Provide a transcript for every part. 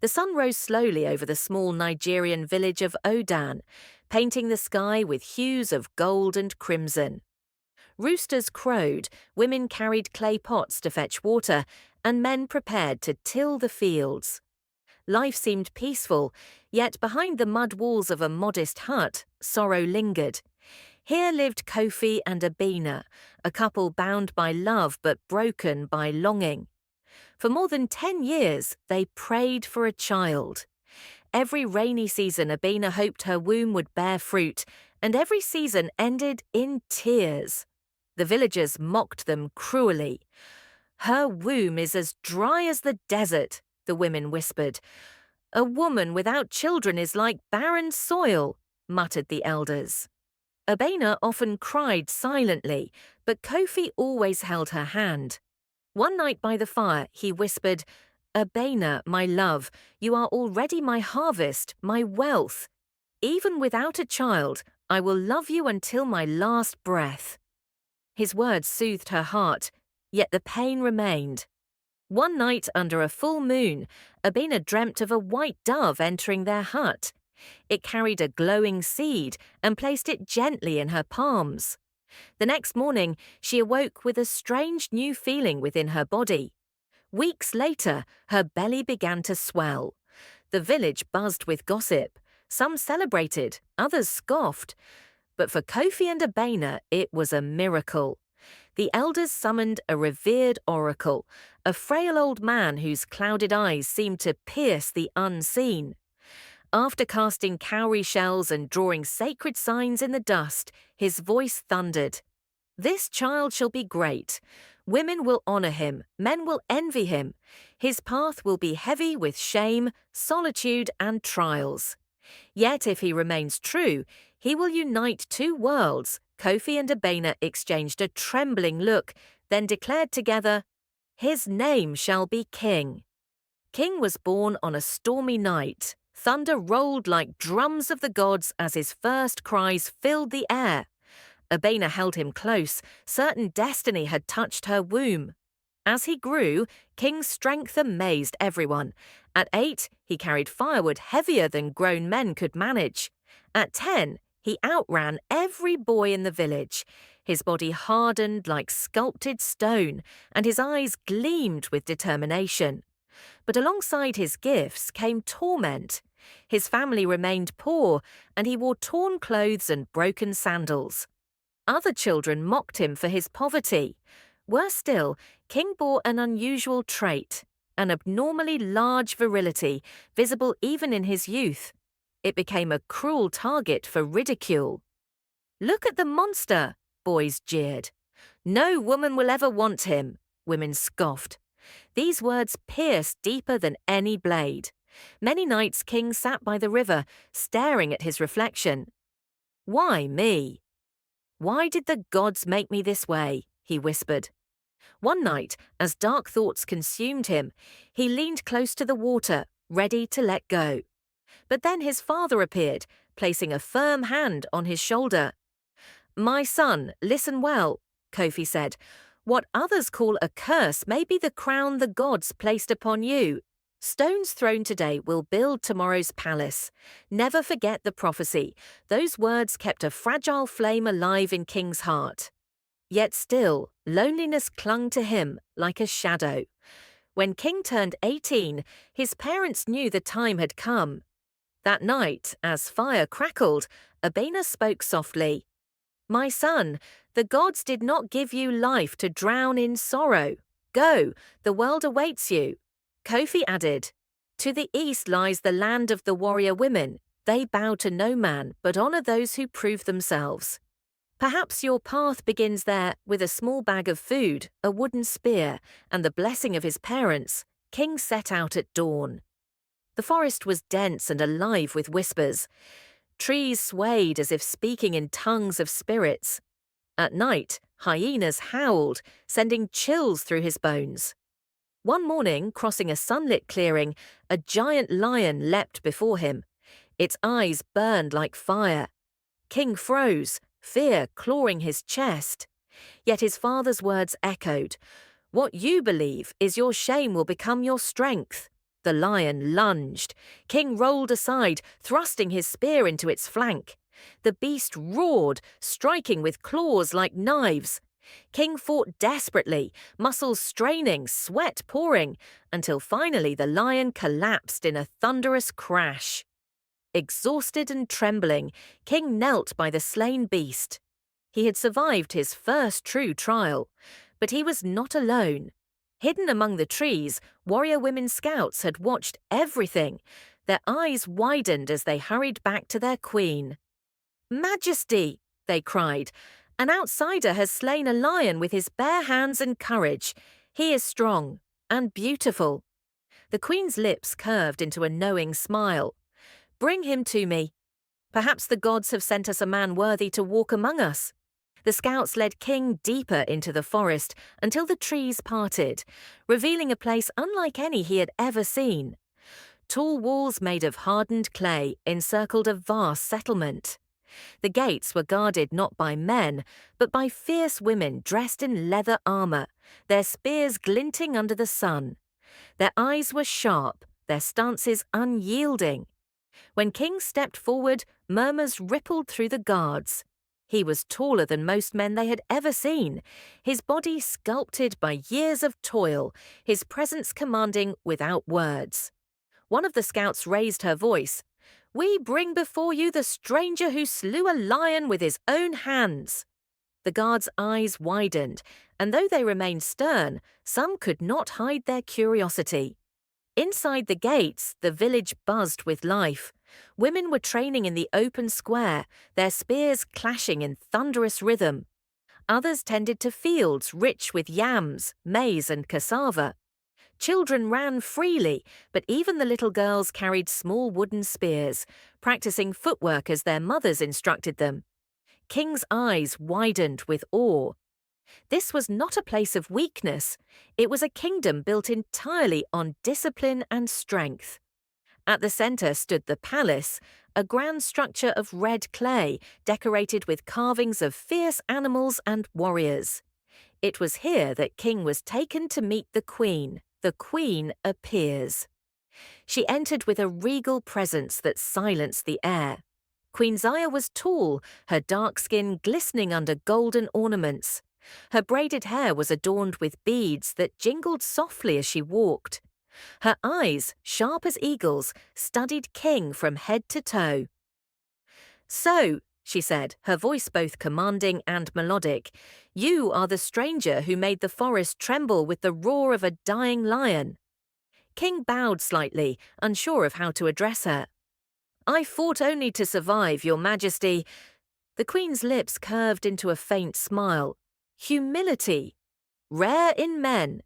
The sun rose slowly over the small Nigerian village of Odan, painting the sky with hues of gold and crimson. Roosters crowed, women carried clay pots to fetch water, and men prepared to till the fields. Life seemed peaceful, yet behind the mud walls of a modest hut, sorrow lingered. Here lived Kofi and Abena, a couple bound by love but broken by longing. For more than 10 years, they prayed for a child. Every rainy season, Abena hoped her womb would bear fruit, and every season ended in tears. The villagers mocked them cruelly. "Her womb is as dry as the desert," the women whispered. "A woman without children is like barren soil," muttered the elders. Abena often cried silently, but Kofi always held her hand. One night by the fire, he whispered, "Abena, my love, you are already my harvest, my wealth. Even without a child, I will love you until my last breath." His words soothed her heart, yet the pain remained. One night under a full moon, Abena dreamt of a white dove entering their hut. It carried a glowing seed and placed it gently in her palms. The next morning, she awoke with a strange new feeling within her body. Weeks later, her belly began to swell. The village buzzed with gossip. Some celebrated, others scoffed. But for Kofi and Abena, it was a miracle. The elders summoned a revered oracle, a frail old man whose clouded eyes seemed to pierce the unseen. After casting cowrie shells and drawing sacred signs in the dust, his voice thundered, "This child shall be great. Women will honor him, men will envy him. His path will be heavy with shame, solitude, and trials. Yet if he remains true, he will unite two worlds." Kofi and Abena exchanged a trembling look, then declared together, "His name shall be King." King was born on a stormy night. Thunder rolled like drums of the gods as his first cries filled the air. Abena held him close, certain destiny had touched her womb. As he grew, King's strength amazed everyone. At 8, he carried firewood heavier than grown men could manage. At 10, he outran every boy in the village. His body hardened like sculpted stone, and his eyes gleamed with determination. But alongside his gifts came torment. His family remained poor, and he wore torn clothes and broken sandals. Other children mocked him for his poverty. Worse still, King bore an unusual trait, an abnormally large virility, visible even in his youth. It became a cruel target for ridicule. "Look at the monster," boys jeered. "No woman will ever want him," women scoffed. These words pierced deeper than any blade. Many nights King sat by the river, staring at his reflection. "Why me? Why did the gods make me this way?" he whispered. One night, as dark thoughts consumed him, he leaned close to the water, ready to let go. But then his father appeared, placing a firm hand on his shoulder. "My son, listen well," Kofi said. "What others call a curse may be the crown the gods placed upon you. Stones thrown today will build tomorrow's palace. Never forget the prophecy." Those words kept a fragile flame alive in King's heart. Yet still, loneliness clung to him like a shadow. When King turned 18, his parents knew the time had come. That night, as fire crackled, Abena spoke softly. "My son, the gods did not give you life to drown in sorrow. Go, the world awaits you." Kofi added, "To the east lies the land of the warrior women. They bow to no man, but honor those who prove themselves. Perhaps your path begins there with a small bag of food, a wooden spear, and the blessing of his parents." King set out at dawn. The forest was dense and alive with whispers. Trees swayed as if speaking in tongues of spirits. At night, hyenas howled, sending chills through his bones. One morning, crossing a sunlit clearing, a giant lion leapt before him. Its eyes burned like fire. King froze, fear clawing his chest. Yet his father's words echoed, "What you believe is your shame will become your strength." The lion lunged. King rolled aside, thrusting his spear into its flank. The beast roared, striking with claws like knives. King fought desperately, muscles straining, sweat pouring, until finally the lion collapsed in a thunderous crash. Exhausted and trembling, King knelt by the slain beast. He had survived his first true trial, but he was not alone. Hidden among the trees, warrior women scouts had watched everything. Their eyes widened as they hurried back to their queen. "Majesty!" they cried. "An outsider has slain a lion with his bare hands and courage. He is strong and beautiful." The queen's lips curved into a knowing smile. "Bring him to me. Perhaps the gods have sent us a man worthy to walk among us." The scouts led King deeper into the forest until the trees parted, revealing a place unlike any he had ever seen. Tall walls made of hardened clay encircled a vast settlement. The gates were guarded not by men, but by fierce women dressed in leather armor, their spears glinting under the sun. Their eyes were sharp, their stances unyielding. When King stepped forward, murmurs rippled through the guards. He was taller than most men they had ever seen, his body sculpted by years of toil, his presence commanding without words. One of the scouts raised her voice. "We bring before you the stranger who slew a lion with his own hands." The guards' eyes widened, and though they remained stern, some could not hide their curiosity. Inside the gates, the village buzzed with life. Women were training in the open square, their spears clashing in thunderous rhythm. Others tended to fields rich with yams, maize, and cassava. Children ran freely, but even the little girls carried small wooden spears, practicing footwork as their mothers instructed them. King's eyes widened with awe. This was not a place of weakness. It was a kingdom built entirely on discipline and strength. At the center stood the palace, a grand structure of red clay decorated with carvings of fierce animals and warriors. It was here that King was taken to meet the queen. The queen appears. She entered with a regal presence that silenced the air. Queen Zaya was tall, her dark skin glistening under golden ornaments. Her braided hair was adorned with beads that jingled softly as she walked. Her eyes, sharp as eagles, studied King from head to toe. "So," she said, her voice both commanding and melodic, "you are the stranger who made the forest tremble with the roar of a dying lion." King bowed slightly, unsure of how to address her. "I fought only to survive, Your Majesty." The queen's lips curved into a faint smile. "Humility. Rare in men."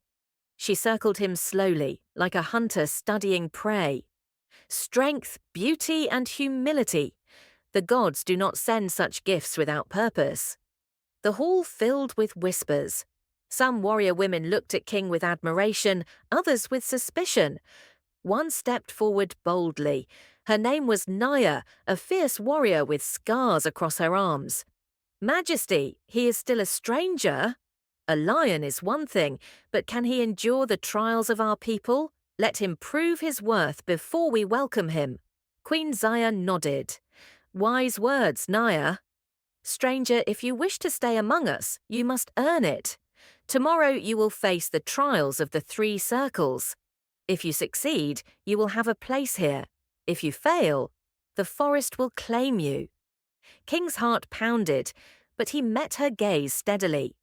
She circled him slowly, like a hunter studying prey. "Strength, beauty, and humility. The gods do not send such gifts without purpose." The hall filled with whispers. Some warrior women looked at King with admiration, others with suspicion. One stepped forward boldly. Her name was Naya, a fierce warrior with scars across her arms. "Majesty, he is still a stranger." "A lion is one thing, but can he endure the trials of our people? Let him prove his worth before we welcome him." Queen Zaya nodded. "Wise words, Naya. Stranger, if you wish to stay among us, you must earn it. Tomorrow you will face the trials of the 3 circles. If you succeed, you will have a place here. If you fail, the forest will claim you." King's heart pounded, but he met her gaze steadily.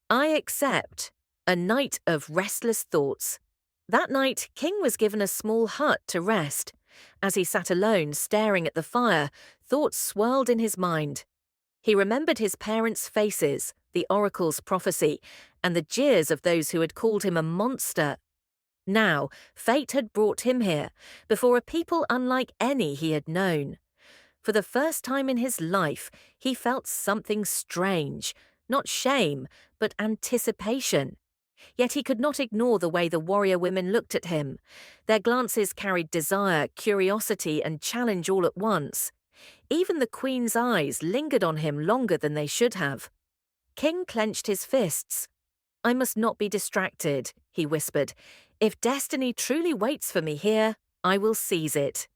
"I accept." A night of restless thoughts. That night, King was given a small hut to rest. As he sat alone, staring at the fire, thoughts swirled in his mind. He remembered his parents' faces, the oracle's prophecy, and the jeers of those who had called him a monster. Now, fate had brought him here, before a people unlike any he had known. For the first time in his life, he felt something strange, not shame, but anticipation. Yet he could not ignore the way the warrior women looked at him. Their glances carried desire, curiosity, and challenge all at once. Even the queen's eyes lingered on him longer than they should have. King clenched his fists. "I must not be distracted," he whispered. If destiny truly waits for me here, I will seize it.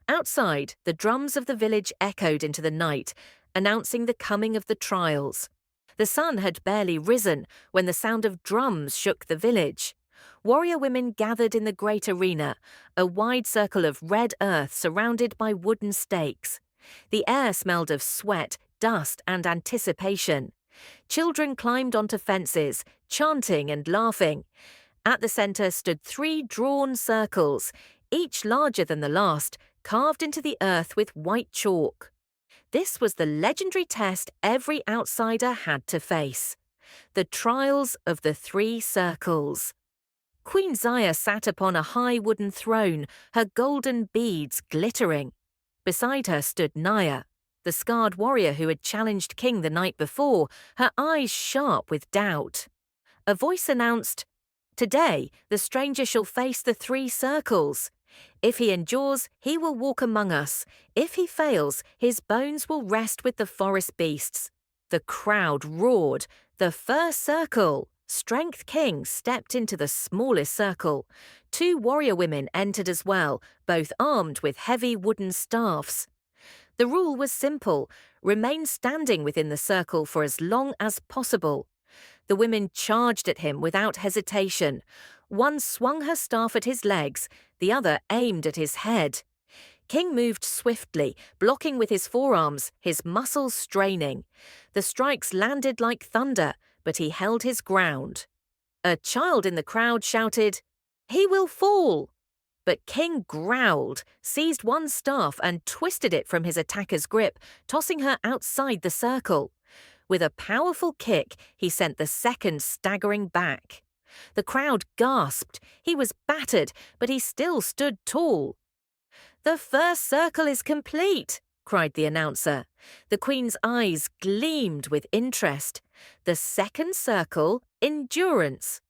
Outside, the drums of the village echoed into the night, announcing the coming of the trials. The sun had barely risen when the sound of drums shook the village. Warrior women gathered in the great arena, a wide circle of red earth surrounded by wooden stakes. The air smelled of sweat, dust, and anticipation. Children climbed onto fences, chanting and laughing. At the center stood 3 drawn circles, each larger than the last, carved into the earth with white chalk. This was the legendary test every outsider had to face. The trials of the 3 circles. Queen Zaya sat upon a high wooden throne, her golden beads glittering. Beside her stood Naya, the scarred warrior who had challenged King the night before, her eyes sharp with doubt. A voice announced, "Today, the stranger shall face the 3 circles. If he endures, he will walk among us. If he fails, his bones will rest with the forest beasts." The crowd roared. The first circle. Strength King stepped into the smallest circle. 2 warrior women entered as well, both armed with heavy wooden staffs. The rule was simple: remain standing within the circle for as long as possible. The women charged at him without hesitation. One swung her staff at his legs, the other aimed at his head. King moved swiftly, blocking with his forearms, his muscles straining. The strikes landed like thunder, but he held his ground. A child in the crowd shouted, "He will fall!" But King growled, seized one staff and twisted it from his attacker's grip, tossing her outside the circle. With a powerful kick, he sent the second staggering back. The crowd gasped. He was battered, but he still stood tall. "The first circle is complete," cried the announcer. The Queen's eyes gleamed with interest. The second circle, endurance.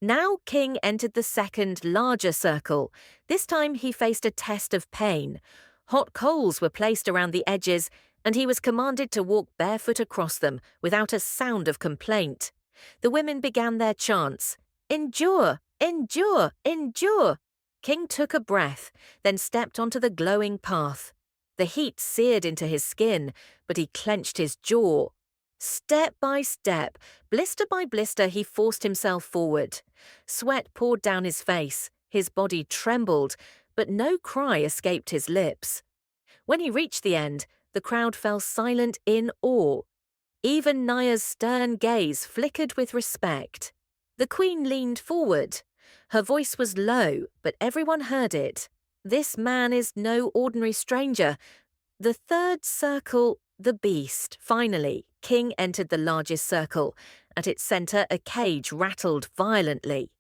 Now King entered the second, larger circle. This time he faced a test of pain. Hot coals were placed around the edges, and he was commanded to walk barefoot across them without a sound of complaint. The women began their chants, "Endure, endure, endure." King took a breath, then stepped onto the glowing path. The heat seared into his skin, but he clenched his jaw. Step by step, blister by blister, he forced himself forward. Sweat poured down his face, his body trembled, but no cry escaped his lips. When he reached the end, the crowd fell silent in awe. Even Naya's stern gaze flickered with respect. The Queen leaned forward. Her voice was low, but everyone heard it. "This man is no ordinary stranger." The third circle, the beast. Finally, King entered the largest circle. At its center, a cage rattled violently.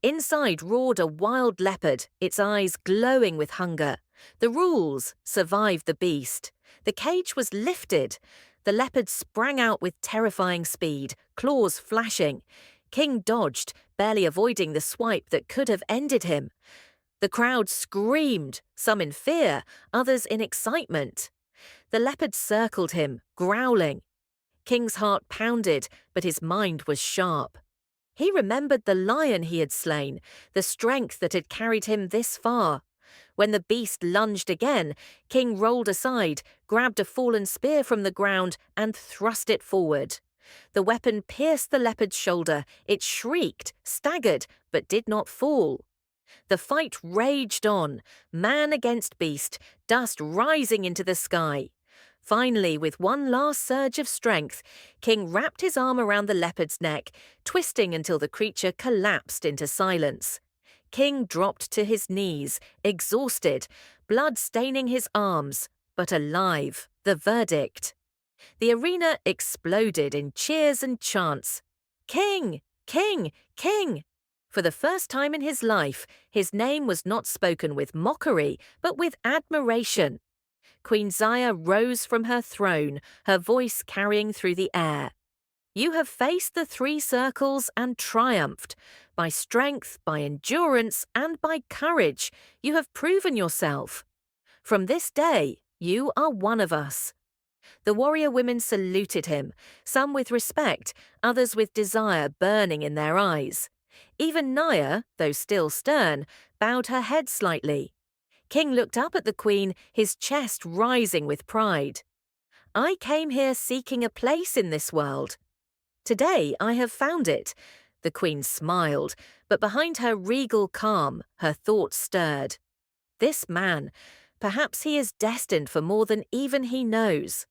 Inside roared a wild leopard, its eyes glowing with hunger. The rules: survive the beast. The cage was lifted. The leopard sprang out with terrifying speed, claws flashing. King dodged, barely avoiding the swipe that could have ended him. The crowd screamed, some in fear, others in excitement. The leopard circled him, growling. King's heart pounded, but his mind was sharp. He remembered the lion he had slain, the strength that had carried him this far. When the beast lunged again, King rolled aside, grabbed a fallen spear from the ground, and thrust it forward. The weapon pierced the leopard's shoulder. It shrieked, staggered, but did not fall. The fight raged on, man against beast, dust rising into the sky. Finally, with one last surge of strength, King wrapped his arm around the leopard's neck, twisting until the creature collapsed into silence. King dropped to his knees, exhausted, blood staining his arms, but alive. The verdict. The arena exploded in cheers and chants. "King! King! King!" For the first time in his life, his name was not spoken with mockery, but with admiration. Queen Zaya rose from her throne, her voice carrying through the air. "You have faced the 3 circles and triumphed. By strength, by endurance, and by courage, you have proven yourself. From this day, you are one of us." The warrior women saluted him, some with respect, others with desire burning in their eyes. Even Naya, though still stern, bowed her head slightly. King looked up at the queen, his chest rising with pride. I came here seeking a place in this world. Today I have found it. The queen smiled, but behind her regal calm, her thoughts stirred. This man, perhaps he is destined for more than even he knows.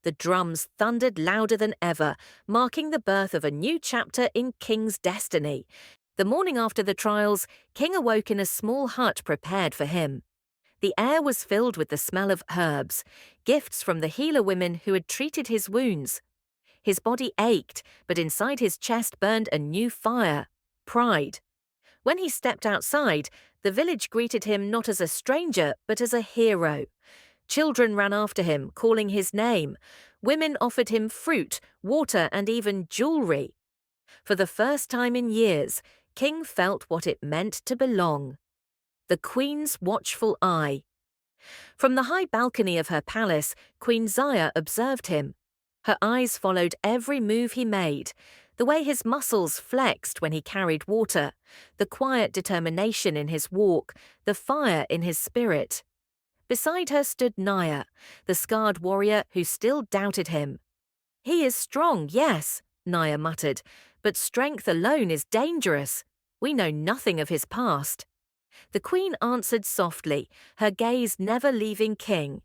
The drums thundered louder than ever, marking the birth of a new chapter in King's destiny. The morning after the trials, King awoke in a small hut prepared for him. The air was filled with the smell of herbs, gifts from the healer women who had treated his wounds. His body ached, but inside his chest burned a new fire, pride. When he stepped outside, the village greeted him not as a stranger, but as a hero. Children ran after him, calling his name. Women offered him fruit, water, and even jewelry. For the first time in years, King felt what it meant to belong. The Queen's watchful eye. From the high balcony of her palace, Queen Zaya observed him. Her eyes followed every move he made, the way his muscles flexed when he carried water, the quiet determination in his walk, the fire in his spirit. Beside her stood Naya, the scarred warrior who still doubted him. He is strong, yes, Naya muttered, but strength alone is dangerous. We know nothing of his past. The queen answered softly, her gaze never leaving King.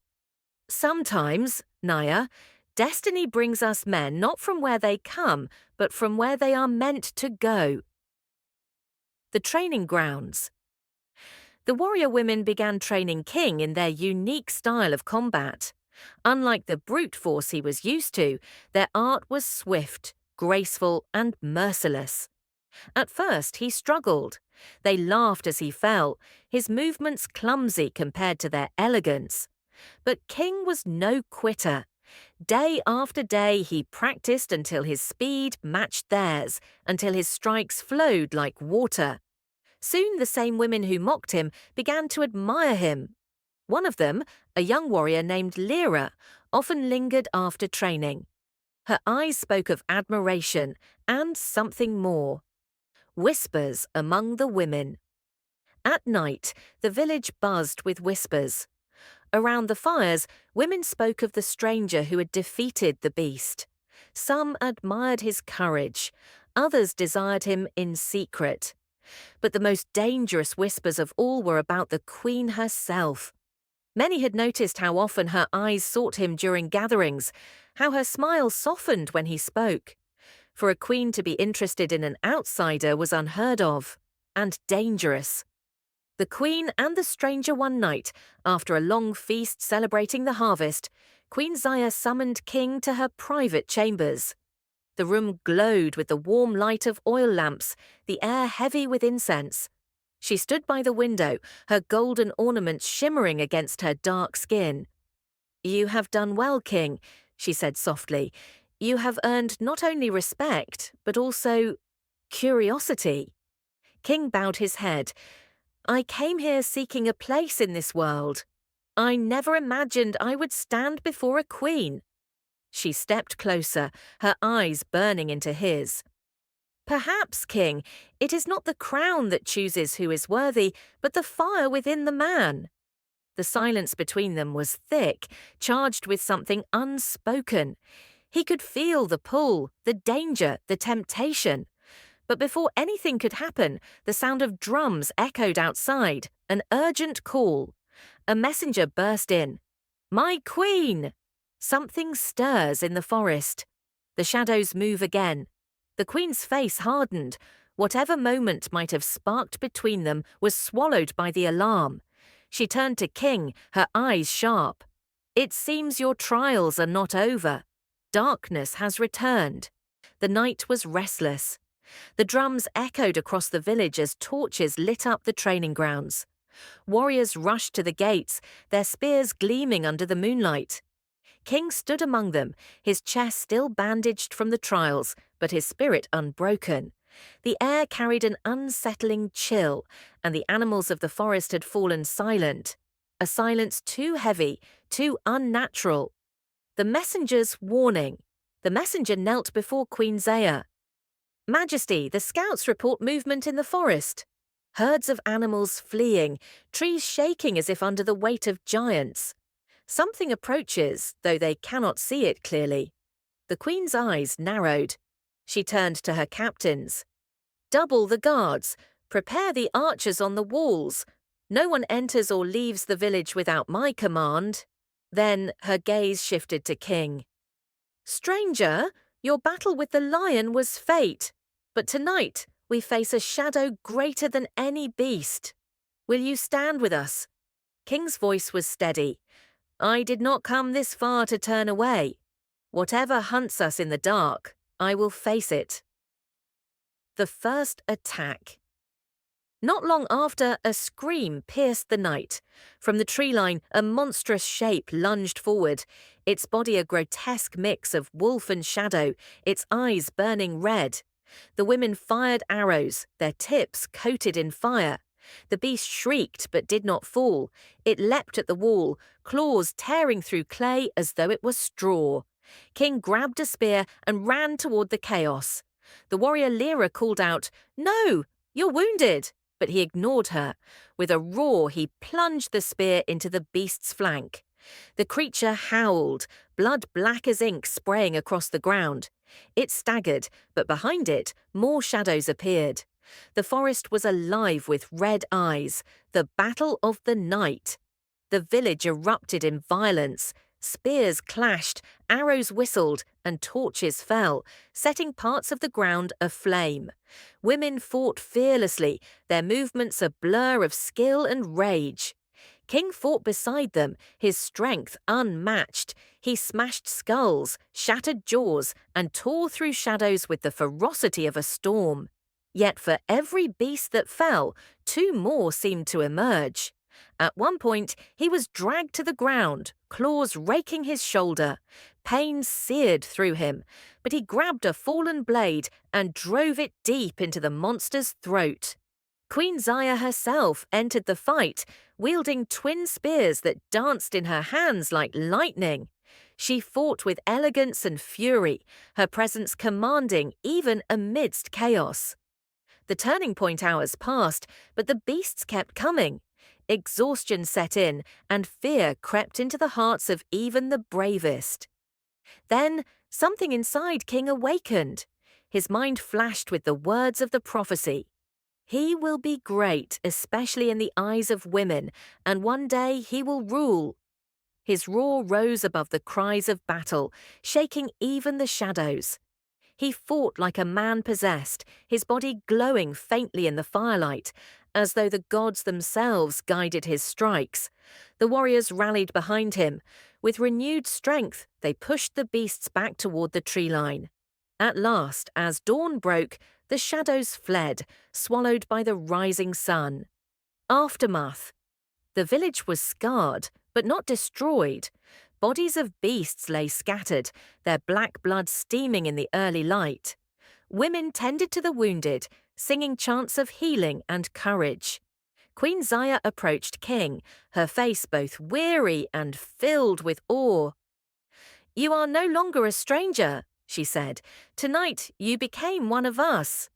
Sometimes, Naya, destiny brings us men not from where they come, but from where they are meant to go. The training grounds. The warrior women began training King in their unique style of combat. Unlike the brute force he was used to, their art was swift, graceful, and merciless. At first, he struggled. They laughed as he fell, his movements clumsy compared to their elegance. But King was no quitter. Day after day, he practiced until his speed matched theirs, until his strikes flowed like water. Soon the same women who mocked him began to admire him. One of them, a young warrior named Lyra, often lingered after training. Her eyes spoke of admiration and something more. Whispers among the women. At night, the village buzzed with whispers. Around the fires, women spoke of the stranger who had defeated the beast. Some admired his courage, others desired him in secret. But the most dangerous whispers of all were about the queen herself. Many had noticed how often her eyes sought him during gatherings, how her smile softened when he spoke. For a queen to be interested in an outsider was unheard of and dangerous. The queen and the stranger one night, after a long feast celebrating the harvest, Queen Zaya summoned King to her private chambers. The room glowed with the warm light of oil lamps, the air heavy with incense. She stood by the window, her golden ornaments shimmering against her dark skin. "You have done well, King," she said softly. "You have earned not only respect, but also curiosity." King bowed his head. "I came here seeking a place in this world. I never imagined I would stand before a queen." She stepped closer, her eyes burning into his. "Perhaps, King, it is not the crown that chooses who is worthy, but the fire within the man." The silence between them was thick, charged with something unspoken. He could feel the pull, the danger, the temptation. But before anything could happen, the sound of drums echoed outside, an urgent call. A messenger burst in. "My queen!" Something stirs in the forest. The shadows move again. The queen's face hardened. Whatever moment might have sparked between them was swallowed by the alarm. She turned to King, her eyes sharp. "It seems your trials are not over. Darkness has returned." The night was restless. The drums echoed across the village as torches lit up the training grounds. Warriors rushed to the gates, their spears gleaming under the moonlight. King stood among them, his chest still bandaged from the trials, but his spirit unbroken. The air carried an unsettling chill, and the animals of the forest had fallen silent. A silence too heavy, too unnatural. The messenger's warning. The messenger knelt before Queen Zaya. Majesty, the scouts report movement in the forest. Herds of animals fleeing, trees shaking as if under the weight of giants. Something approaches, though they cannot see it clearly. The Queen's eyes narrowed. She turned to her captains. Double the guards. Prepare the archers on the walls. No one enters or leaves the village without my command. Then her gaze shifted to King. Stranger, your battle with the lion was fate, but tonight we face a shadow greater than any beast. Will you stand with us? King's voice was steady. I did not come this far to turn away. Whatever hunts us in the dark, I will face it. The first attack. Not long after, a scream pierced the night. From the tree line, a monstrous shape lunged forward, its body a grotesque mix of wolf and shadow, its eyes burning red. The women fired arrows, their tips coated in fire. The beast shrieked but did not fall. It leapt at the wall, claws tearing through clay as though it was straw. King grabbed a spear and ran toward the chaos. The warrior Lyra called out, "No, you're wounded!" But he ignored her. With a roar, he plunged the spear into the beast's flank. The creature howled, blood black as ink spraying across the ground. It staggered, but behind it, more shadows appeared. The forest was alive with red eyes, the battle of the night. The village erupted in violence. Spears clashed, arrows whistled, and torches fell, setting parts of the ground aflame. Women fought fearlessly, their movements a blur of skill and rage. King fought beside them, his strength unmatched. He smashed skulls, shattered jaws, and tore through shadows with the ferocity of a storm. Yet for every beast that fell, two more seemed to emerge. At one point, he was dragged to the ground, claws raking his shoulder. Pain seared through him, but he grabbed a fallen blade and drove it deep into the monster's throat. Queen Zaya herself entered the fight, wielding twin spears that danced in her hands like lightning. She fought with elegance and fury, her presence commanding even amidst chaos. The turning point hours passed, but the beasts kept coming. Exhaustion set in, and fear crept into the hearts of even the bravest. Then something inside King awakened. His mind flashed with the words of the prophecy. He will be great, especially in the eyes of women, and one day he will rule. His roar rose above the cries of battle, shaking even the shadows. He fought like a man possessed, his body glowing faintly in the firelight, as though the gods themselves guided his strikes. The warriors rallied behind him. With renewed strength, they pushed the beasts back toward the tree line. At last, as dawn broke, the shadows fled, swallowed by the rising sun. Aftermath. The village was scarred, but not destroyed. Bodies of beasts lay scattered, their black blood steaming in the early light. Women tended to the wounded, singing chants of healing and courage. Queen Zaya approached King, her face both weary and filled with awe. "You are no longer a stranger," she said. "Tonight you became one of us."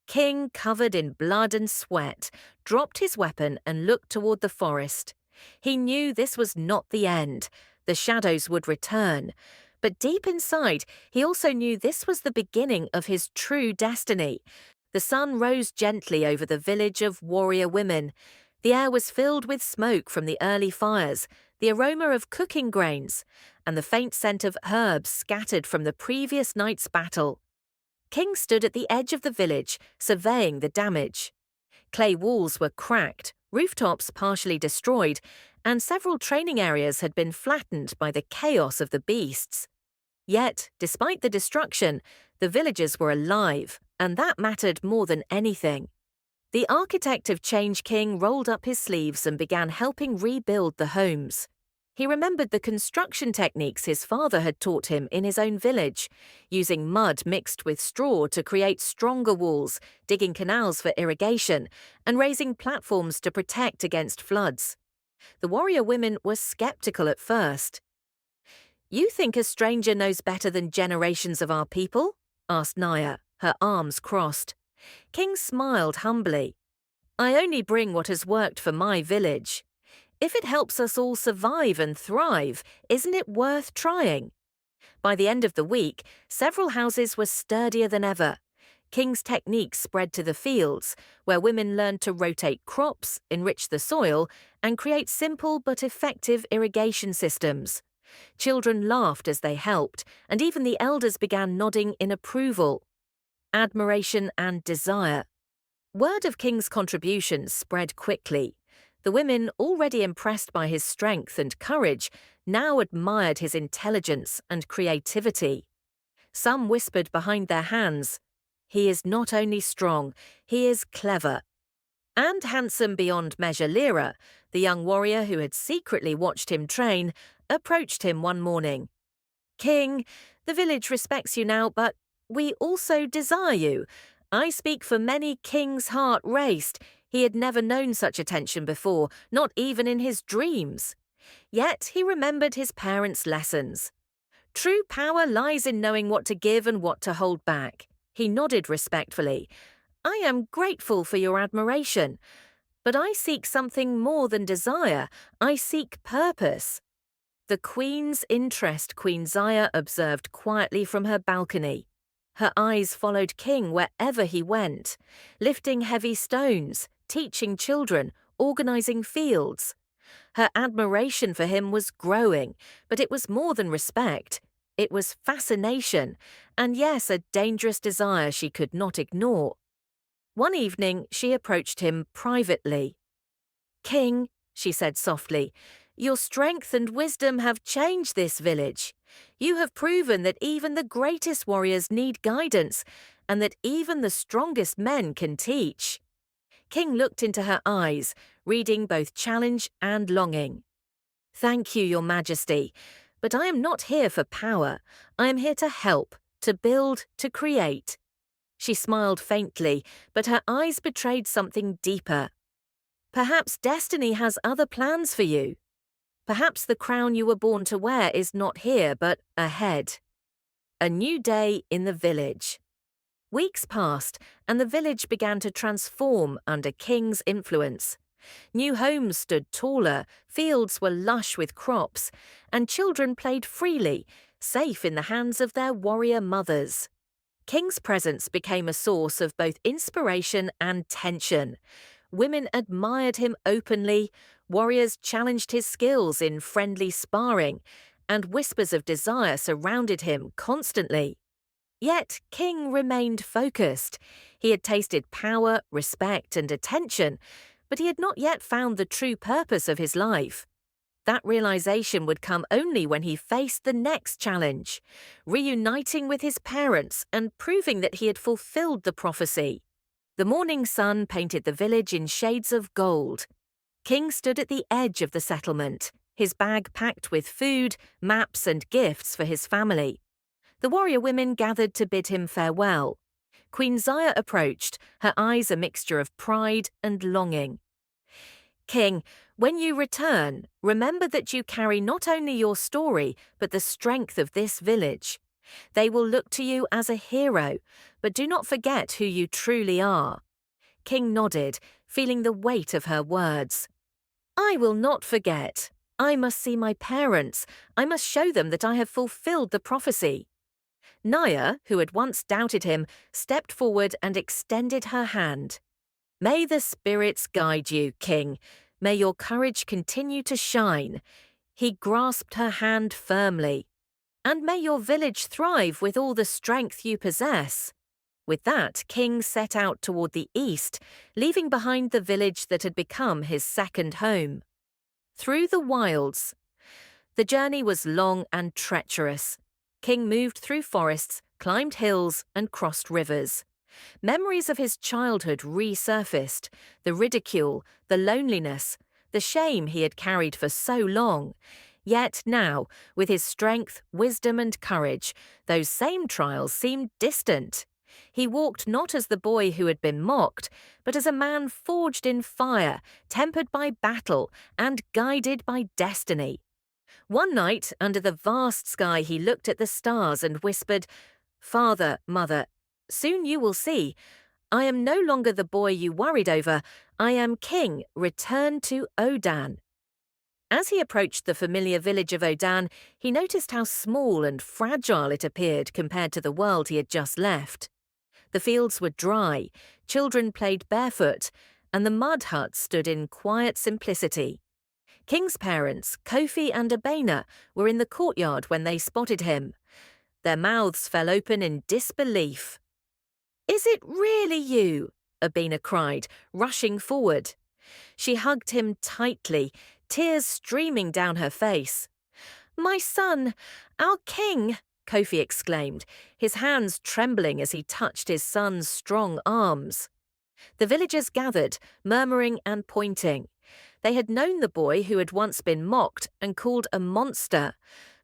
King, covered in blood and sweat, dropped his weapon and looked toward the forest. He knew this was not the end. The shadows would return. But deep inside, he also knew this was the beginning of his true destiny. The sun rose gently over the village of warrior women. The air was filled with smoke from the early fires, the aroma of cooking grains, and the faint scent of herbs scattered from the previous night's battle. King stood at the edge of the village, surveying the damage. Clay walls were cracked, rooftops partially destroyed, and several training areas had been flattened by the chaos of the beasts. Yet, despite the destruction, the villagers were alive, and that mattered more than anything. The architect of Change King rolled up his sleeves and began helping rebuild the homes. He remembered the construction techniques his father had taught him in his own village, using mud mixed with straw to create stronger walls, digging canals for irrigation, and raising platforms to protect against floods. The warrior women were skeptical at first. "You think a stranger knows better than generations of our people?" asked Naya. her arms crossed. King smiled humbly. I only bring what has worked for my village. If it helps us all survive and thrive, isn't it worth trying? By the end of the week, several houses were sturdier than ever. King's techniques spread to the fields, where women learned to rotate crops, enrich the soil, and create simple but effective irrigation systems. Children laughed as they helped, and even the elders began nodding in approval. Admiration and desire. Word of King's contributions spread quickly. The women, already impressed by his strength and courage, now admired his intelligence and creativity. Some whispered behind their hands, "He is not only strong, he is clever." And handsome beyond measure, Lyra, the young warrior who had secretly watched him train, approached him one morning. "King, the village respects you now, but we also desire you. I speak for many King's heart raced. He had never known such attention before, not even in his dreams. Yet he remembered his parents' lessons. True power lies in knowing what to give and what to hold back." He nodded respectfully. "I am grateful for your admiration, but I seek something more than desire. I seek purpose." The Queen's interest, Queen Zaya observed quietly from her balcony. Her eyes followed King wherever he went, lifting heavy stones, teaching children, organizing fields. Her admiration for him was growing, but it was more than respect. It was fascination, and yes, a dangerous desire she could not ignore. One evening, she approached him privately. "King," she said softly, "your strength and wisdom have changed this village. You have proven that even the greatest warriors need guidance, and that even the strongest men can teach." King looked into her eyes, reading both challenge and longing. "Thank you, Your Majesty, but I am not here for power. I am here to help, to build, to create." She smiled faintly, but her eyes betrayed something deeper. "Perhaps destiny has other plans for you. Perhaps the crown you were born to wear is not here, but ahead." A new day in the village. Weeks passed, and the village began to transform under King's influence. New homes stood taller, fields were lush with crops, and children played freely, safe in the hands of their warrior mothers. King's presence became a source of both inspiration and tension. Women admired him openly, warriors challenged his skills in friendly sparring, and whispers of desire surrounded him constantly. Yet King remained focused. He had tasted power, respect, and attention, but he had not yet found the true purpose of his life. That realization would come only when he faced the next challenge, reuniting with his parents and proving that he had fulfilled the prophecy. The morning sun painted the village in shades of gold. King stood at the edge of the settlement, his bag packed with food, maps, and gifts for his family. The warrior women gathered to bid him farewell. Queen Zaya approached, her eyes a mixture of pride and longing. "King, when you return, remember that you carry not only your story, but the strength of this village. They will look to you as a hero, but do not forget who you truly are." King nodded, feeling the weight of her words. "I will not forget. I must see my parents. I must show them that I have fulfilled the prophecy." Naya, who had once doubted him, stepped forward and extended her hand. "May the spirits guide you, King. May your courage continue to shine." He grasped her hand firmly. "And may your village thrive with all the strength you possess." With that, King set out toward the east, leaving behind the village that had become his second home. Through the wilds. The journey was long and treacherous. King moved through forests, climbed hills, and crossed rivers. Memories of his childhood resurfaced, the ridicule, the loneliness, the shame he had carried for so long. Yet now, with his strength, wisdom, and courage, those same trials seemed distant. He walked not as the boy who had been mocked, but as a man forged in fire, tempered by battle, and guided by destiny. One night, under the vast sky, he looked at the stars and whispered, "Father, Mother, Soon you will see. I am no longer the boy you worried over. I am king, returned to Odan." As he approached the familiar village of Odan, he noticed how small and fragile it appeared compared to the world he had just left. The fields were dry, children played barefoot, and the mud huts stood in quiet simplicity. King's parents, Kofi and Abena, were in the courtyard when they spotted him. Their mouths fell open in disbelief. "Is it really you?" Abena cried, rushing forward. She hugged him tightly, tears streaming down her face. "My son, our king!" Kofi exclaimed, his hands trembling as he touched his son's strong arms. The villagers gathered, murmuring and pointing. They had known the boy who had once been mocked and called a monster,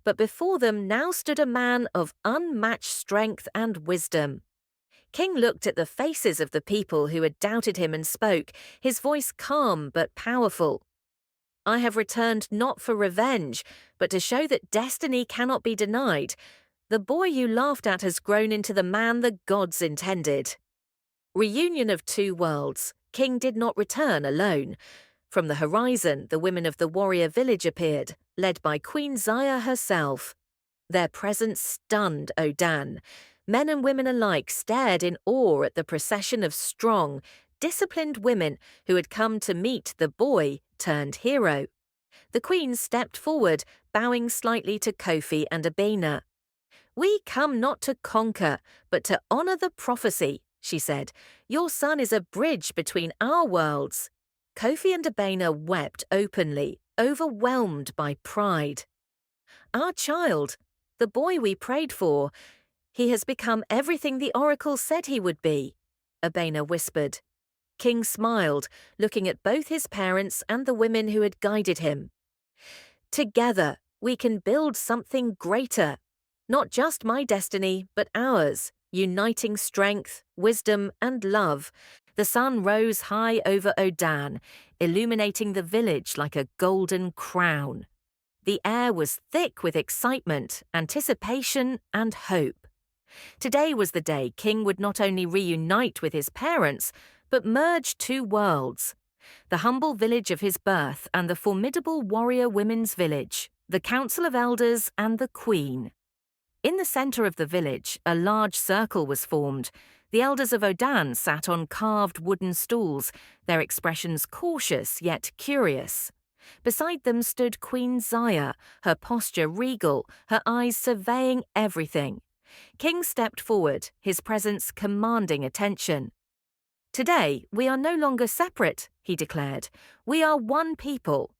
but before them now stood a man of unmatched strength and wisdom. King looked at the faces of the people who had doubted him and spoke, his voice calm but powerful. "I have returned not for revenge, but to show that destiny cannot be denied. The boy you laughed at has grown into the man the gods intended." Reunion of two worlds. King did not return alone. From the horizon, the women of the warrior village appeared, led by Queen Zaya herself. Their presence stunned Odan. Men and women alike stared in awe at the procession of strong, disciplined women who had come to meet the boy turned hero. The queen stepped forward, bowing slightly to Kofi and Abena. "We come not to conquer, but to honor the prophecy," she said. "Your son is a bridge between our worlds." Kofi and Abena wept openly, overwhelmed by pride. "Our child, the boy we prayed for, he has become everything the oracle said he would be," Abena whispered. King smiled, looking at both his parents and the women who had guided him. "Together, we can build something greater. Not just my destiny, but ours, uniting strength, wisdom, and love." The sun rose high over Odan, illuminating the village like a golden crown. The air was thick with excitement, anticipation, and hope. Today was the day King would not only reunite with his parents, but merge two worlds: the humble village of his birth and the formidable warrior women's village, the Council of Elders and the Queen. In the center of the village, a large circle was formed. The elders of Odan sat on carved wooden stools, their expressions cautious yet curious. Beside them stood Queen Zaya, her posture regal, her eyes surveying everything. King stepped forward, his presence commanding attention. "Today, we are no longer separate," he declared. "We are one people.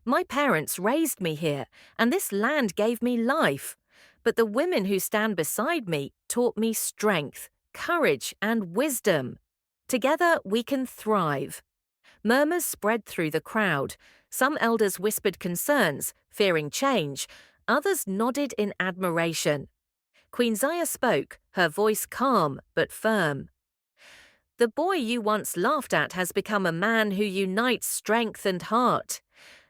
My parents raised me here, and this land gave me life. But the women who stand beside me taught me strength, courage, and wisdom. Together, we can thrive." Murmurs spread through the crowd. Some elders whispered concerns, fearing change. Others nodded in admiration. Queen Zaya spoke, her voice calm but firm. "The boy you once laughed at has become a man who unites strength and heart.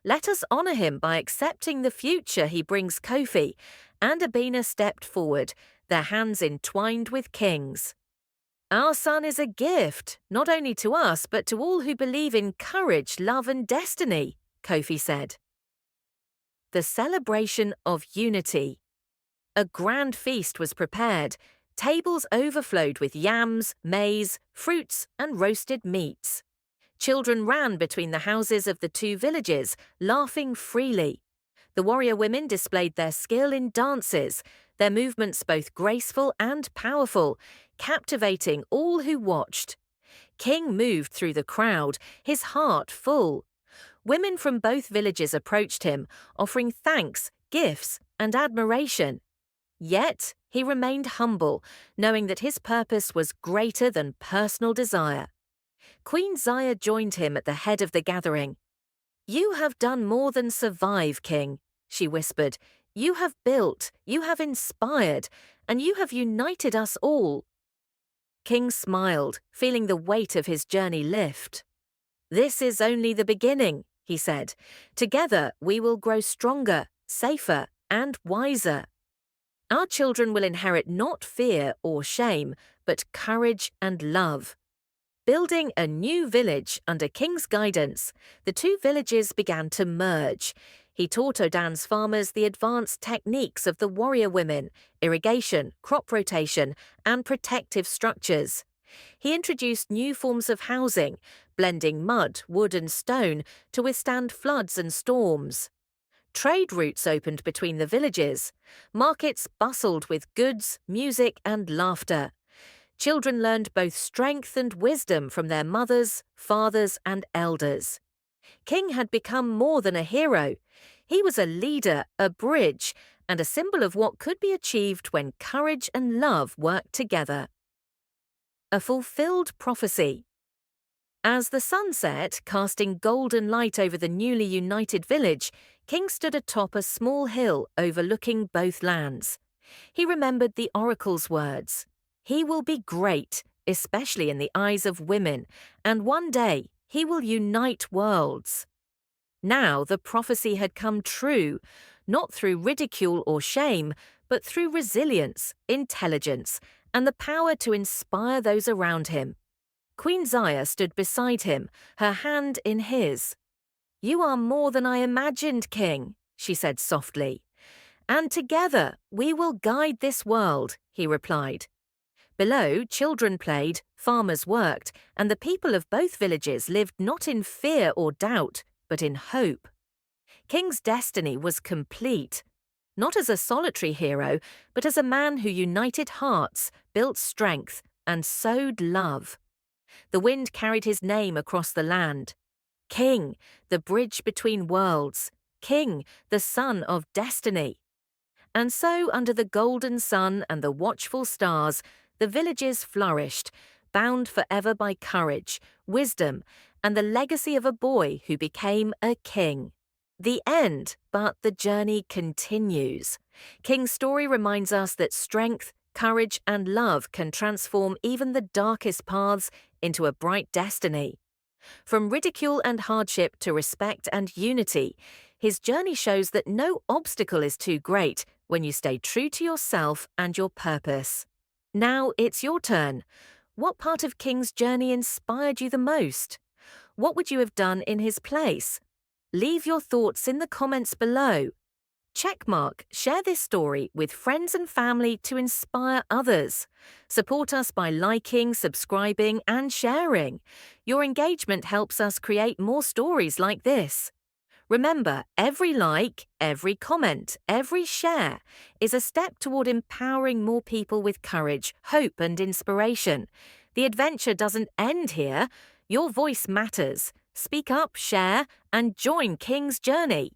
Let us honor him by accepting the future he brings Kofi." And Abena stepped forward, their hands entwined with King's. "Our son is a gift, not only to us, but to all who believe in courage, love, and destiny," Kofi said. The celebration of unity. A grand feast was prepared. Tables overflowed with yams, maize, fruits, and roasted meats. Children ran between the houses of the two villages, laughing freely. The warrior women displayed their skill in dances, their movements both graceful and powerful, captivating all who watched. King moved through the crowd, his heart full. Women from both villages approached him, offering thanks, gifts, and admiration. Yet he remained humble, knowing that his purpose was greater than personal desire. Queen Zaya joined him at the head of the gathering. "You have done more than survive, King," she whispered. "You have built, you have inspired, and you have united us all." King smiled, feeling the weight of his journey lift. "This is only the beginning," he said. "Together we will grow stronger, safer, and wiser." Our children will inherit not fear or shame, but courage and love. Building a new village under King's guidance, the two villages began to merge. He taught Odan's farmers the advanced techniques of the warrior women, irrigation, crop rotation, and protective structures. He introduced new forms of housing, blending mud, wood, and stone to withstand floods and storms. Trade routes opened between the villages. Markets bustled with goods, music, and laughter. Children learned both strength and wisdom from their mothers, fathers, and elders. King had become more than a hero. He was a leader, a bridge, and a symbol of what could be achieved when courage and love worked together. A fulfilled prophecy. As the sun set, casting golden light over the newly united village, King stood atop a small hill overlooking both lands. He remembered the oracle's words. He will be great, especially in the eyes of women, and one day he will unite worlds. Now the prophecy had come true, not through ridicule or shame, but through resilience, intelligence, and the power to inspire those around him. Queen Zaya stood beside him, her hand in his. "You are more than I imagined, King," she said softly. "And together we will guide this world," he replied. Below, children played, farmers worked, and the people of both villages lived not in fear or doubt, but in hope. King's destiny was complete, not as a solitary hero, but as a man who united hearts, built strength, and sowed love. The wind carried his name across the land. King, the bridge between worlds. King, the son of destiny. And so, under the golden sun and the watchful stars, the villages flourished, bound forever by courage, wisdom, and the legacy of a boy who became a king. The end, but the journey continues. King's story reminds us that strength, courage, and love can transform even the darkest paths into a bright destiny. From ridicule and hardship to respect and unity, his journey shows that no obstacle is too great when you stay true to yourself and your purpose. Now it's your turn. What part of King's journey inspired you the most? What would you have done in his place? Leave your thoughts in the comments below. Checkmark, share this story with friends and family to inspire others. Support us by liking, subscribing, and sharing. Your engagement helps us create more stories like this. Remember, every like, every comment, every share is a step toward empowering more people with courage, hope, and inspiration. The adventure doesn't end here. Your voice matters. Speak up, share, and join King's journey.